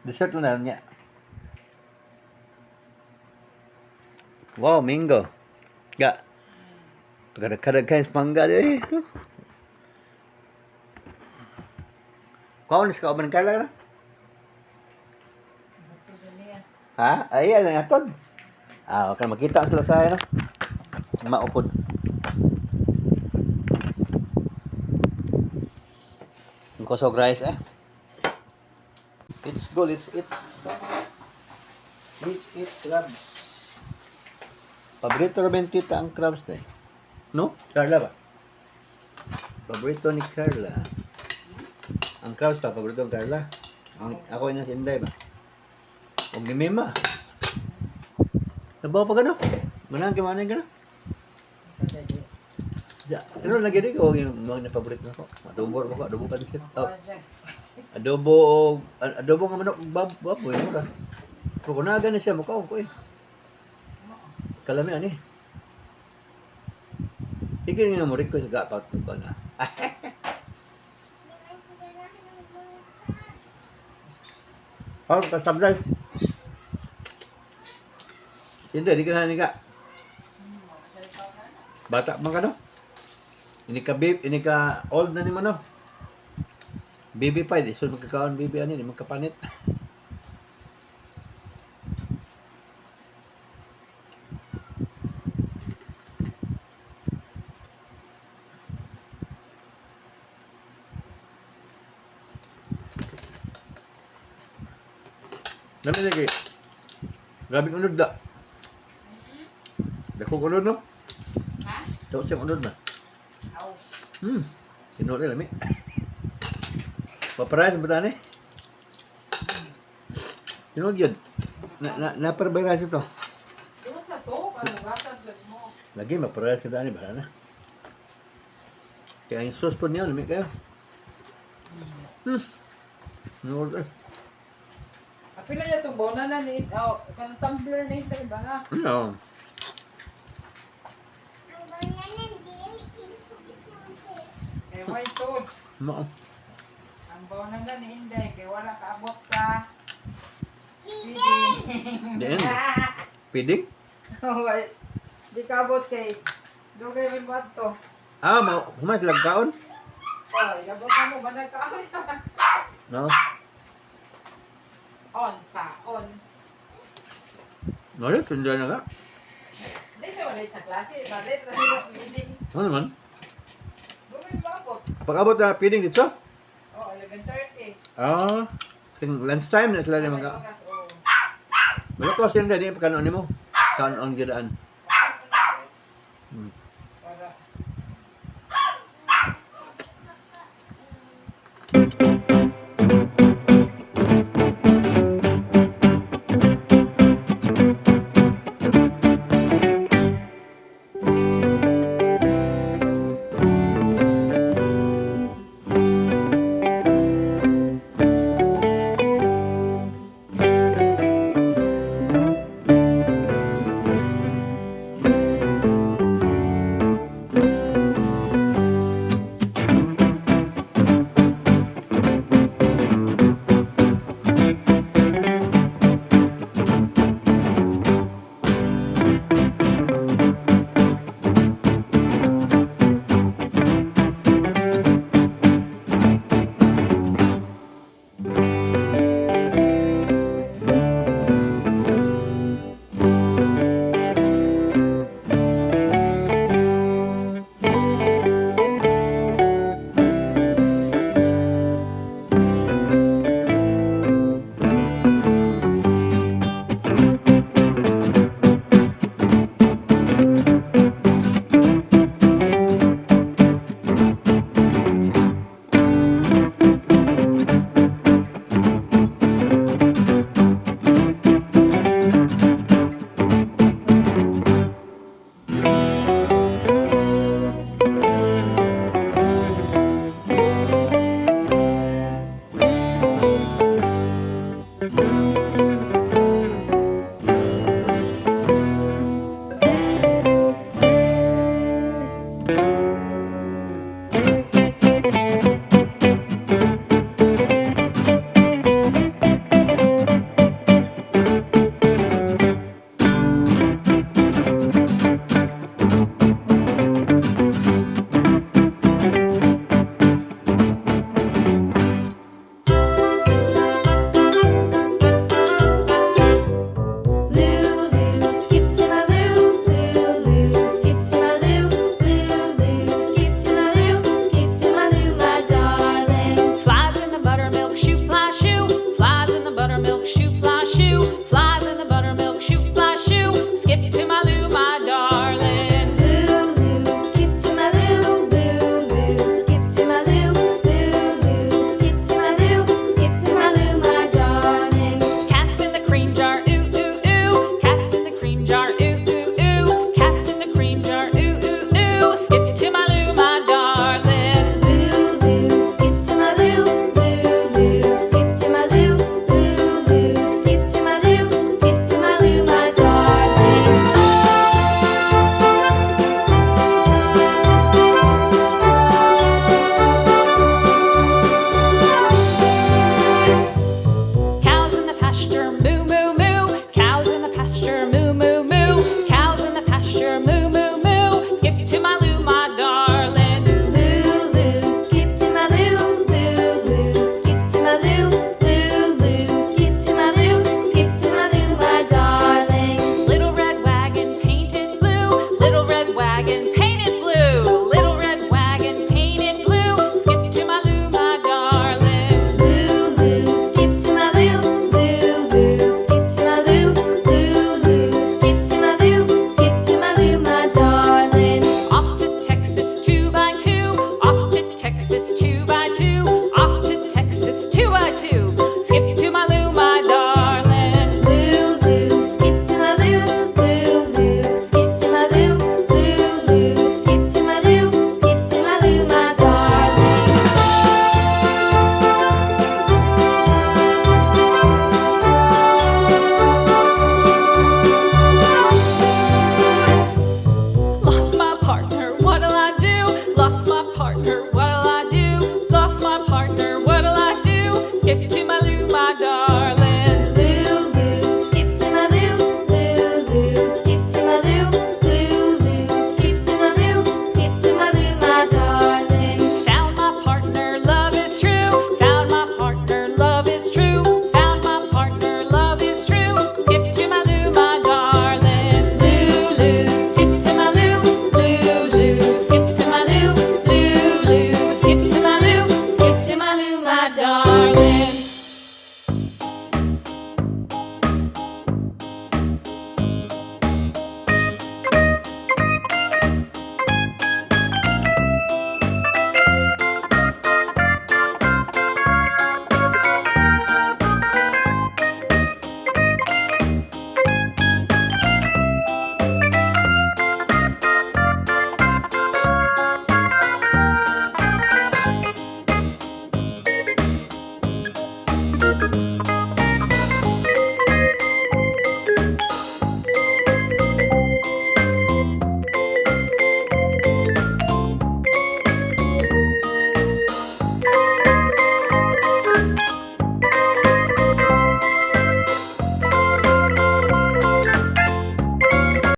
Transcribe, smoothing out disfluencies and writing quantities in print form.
Dessert na niya. Wow, mango. Ga. Kada kain mangga deh. Kau ni sekarang ban kala na? Ha? Ay, ano atod? Ah, kan makita sila sa ano. Maupod. Ang kusog rice eh. It's good, it's it. Let's eat crabs. Paborito rin tita ang crabs na eh. No? Carla ba? Paborito ni Carla. Ang crabs pa, paborito ng Carla. Ako yung nasa Inday ba? Huwag ni Mima. Nabawa pa gano? Manang kimanin gano? Pero lagi rin ko yung mga napaborito na ko. Adobo ko, adobo pa din oh. Adobo nga manok, baboy mo ka. Pero kung naga na siya, mukha ko eh. Kalami ani. Sige nga mo rin ko sa gapat ko na. Oh, kasabday. Hindi, di ka na ka. Bata man ka no? Ini ka old na ni man no? Baby pa, di. So magkakaon baby ani, di magkapanit. Dami lagi. Grabe unod da. Dako unod no? Ha? Daw siyang unod na. Aw. Tinuli lami. Paparas ba tani? Tinuli yun. Naparbayras ito. Diba sa to? Panugasan lang mo. Lagi maparas kita ni bala na. Kaya yung sauce po niya, lami kayo. Tinuli. Apila niya itong bona na ni kanang tumbler na ito, iba ha? Ano? Eh, why so? Ano? Ang bona na ni Inday, kaya wala kaabot sa feeding. Diyan. Piding? Di kaabot kay Dugay min ba to? Ah, humas lang kaon? Oh, ilabot na mo ba nagkaon? No? On. Ngayon, sundan na ka. Hindi siya ulit sa klase. Balit, rasilas feeding. Ano naman? Dugay ba abot? Pag-abot na piding dito? Oh, 11:30. Ah, lunchtime na sila na mga. Wala ko siya hindi pagkanoon mo. Saan ang giraan?